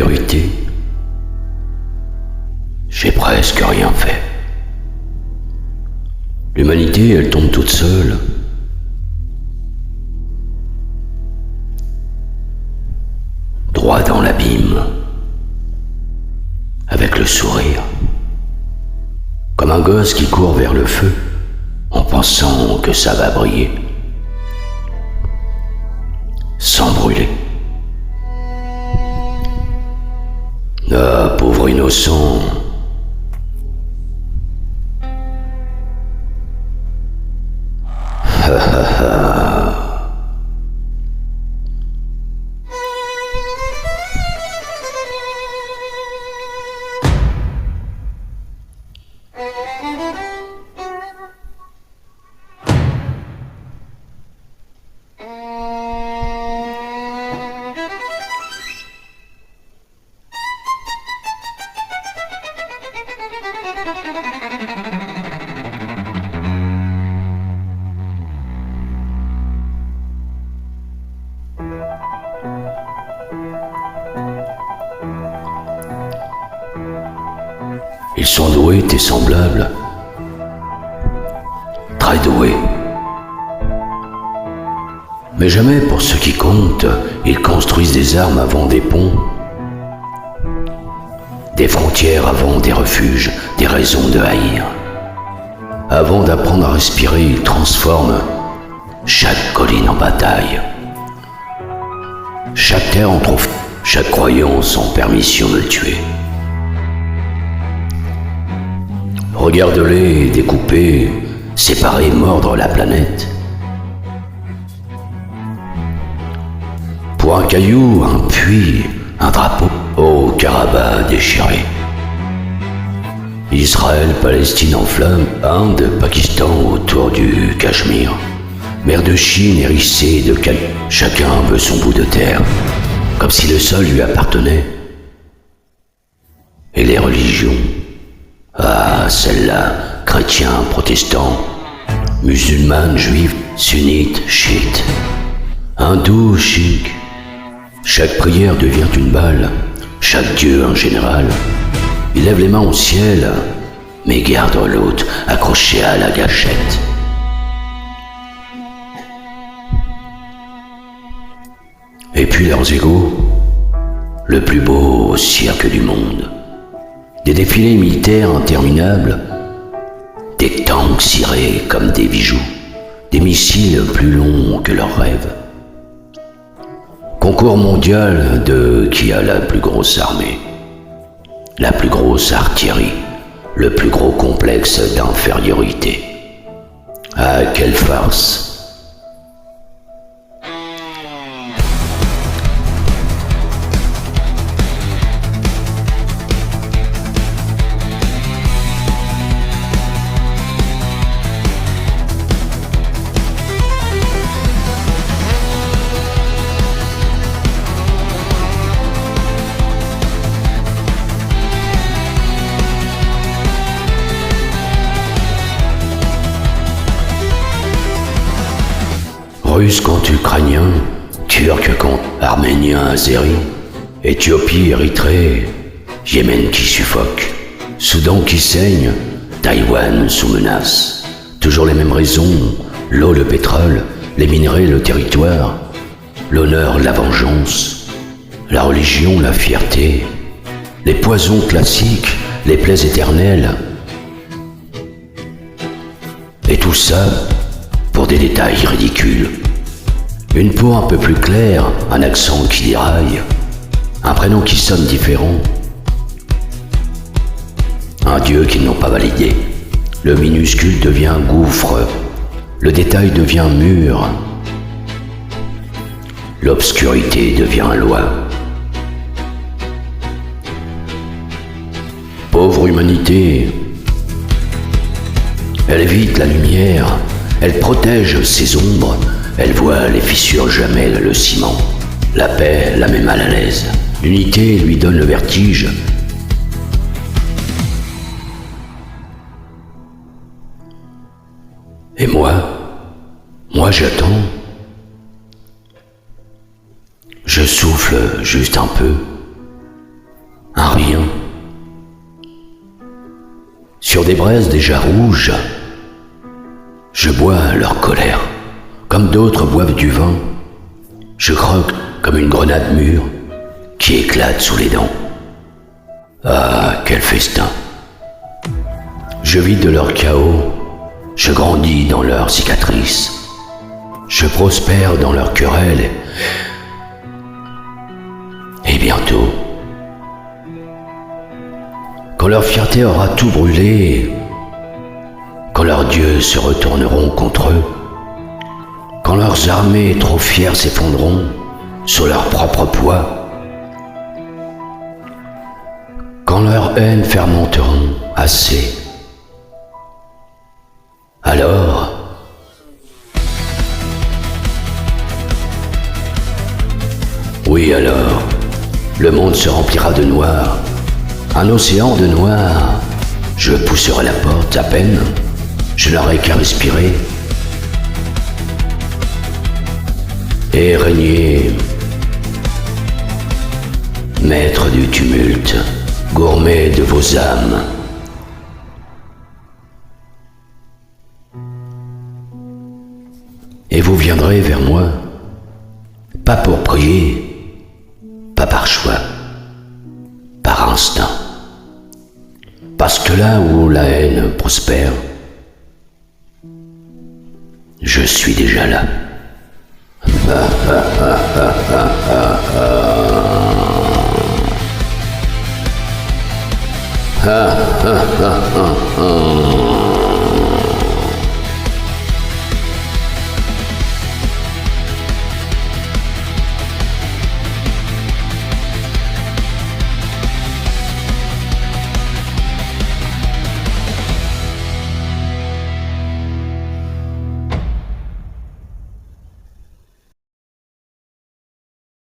vérité, j'ai presque rien fait. L'humanité, elle tombe toute seule. Droit dans l'abîme, avec le sourire, comme un gosse qui court vers le feu, en pensant que ça va briller, sans brûler. Ah, pauvre innocent. Ils sont doués, tes semblables, très doués. Mais jamais pour ce qui compte, ils construisent des armes avant des ponts, des frontières avant des refuges, des raisons de haïr. Avant d'apprendre à respirer, ils transforment chaque colline en bataille, chaque terre en trophée, chaque croyance en permission de le tuer. Regarde-les découper, séparer, mordre la planète. Pour un caillou, un puits, un drapeau, au Karabakh déchiré. Israël, Palestine en flammes, Inde, Pakistan autour du Cachemire. Mer de Chine hérissée de cailloux, chacun veut son bout de terre, comme si le sol lui appartenait. Et les religions, ah, celles-là, chrétiens, protestants, musulmanes, juifs, sunnites, chiites, hindous, chiites. Chaque prière devient une balle, chaque dieu un général. Il lève les mains au ciel, mais garde l'autre accroché à la gâchette. Et puis leurs égaux, le plus beau cirque du monde. Des défilés militaires interminables, des tanks cirés comme des bijoux, des missiles plus longs que leurs rêves. Concours mondial de qui a la plus grosse armée, la plus grosse artillerie, le plus gros complexe d'infériorité. Ah, quelle farce! Russe contre Ukrainien, Turc contre Arménien, Azéri, Éthiopie, Érythrée, Yémen qui suffoque, Soudan qui saigne, Taïwan sous menace. Toujours les mêmes raisons, l'eau, le pétrole, les minerais, le territoire, l'honneur, la vengeance, la religion, la fierté, les poisons classiques, les plaies éternelles. Et tout ça pour des détails ridicules. Une peau un peu plus claire, un accent qui déraille, un prénom qui sonne différent, un dieu qu'ils n'ont pas validé. Le minuscule devient gouffre, le détail devient mur, l'obscurité devient loi. Pauvre humanité, elle évite la lumière, elle protège ses ombres, elle voit les fissures, jamais le ciment. La paix la met mal à l'aise. L'unité lui donne le vertige. Et moi j'attends. Je souffle juste un peu. un rien. Sur des braises déjà rouges, je bois leur colère, comme d'autres boivent du vin. Je croque comme une grenade mûre qui éclate sous les dents. Ah, quel festin! Je vis de leur chaos, je grandis dans leurs cicatrices, je prospère dans leurs querelles, et bientôt, quand leur fierté aura tout brûlé, quand leurs dieux se retourneront contre eux, quand leurs armées trop fières s'effondreront sous leur propre poids, quand leur haine fermenteront assez, alors, oui alors, le monde se remplira de noir, un océan de noir. Je pousserai la porte à peine, je n'aurai qu'à respirer et régner, maître du tumulte, gourmet de vos âmes. Et vous viendrez vers moi, pas pour prier, pas par choix, par instinct. Parce que là où la haine prospère, je suis déjà là. Ah, ah, ah, ah, ah.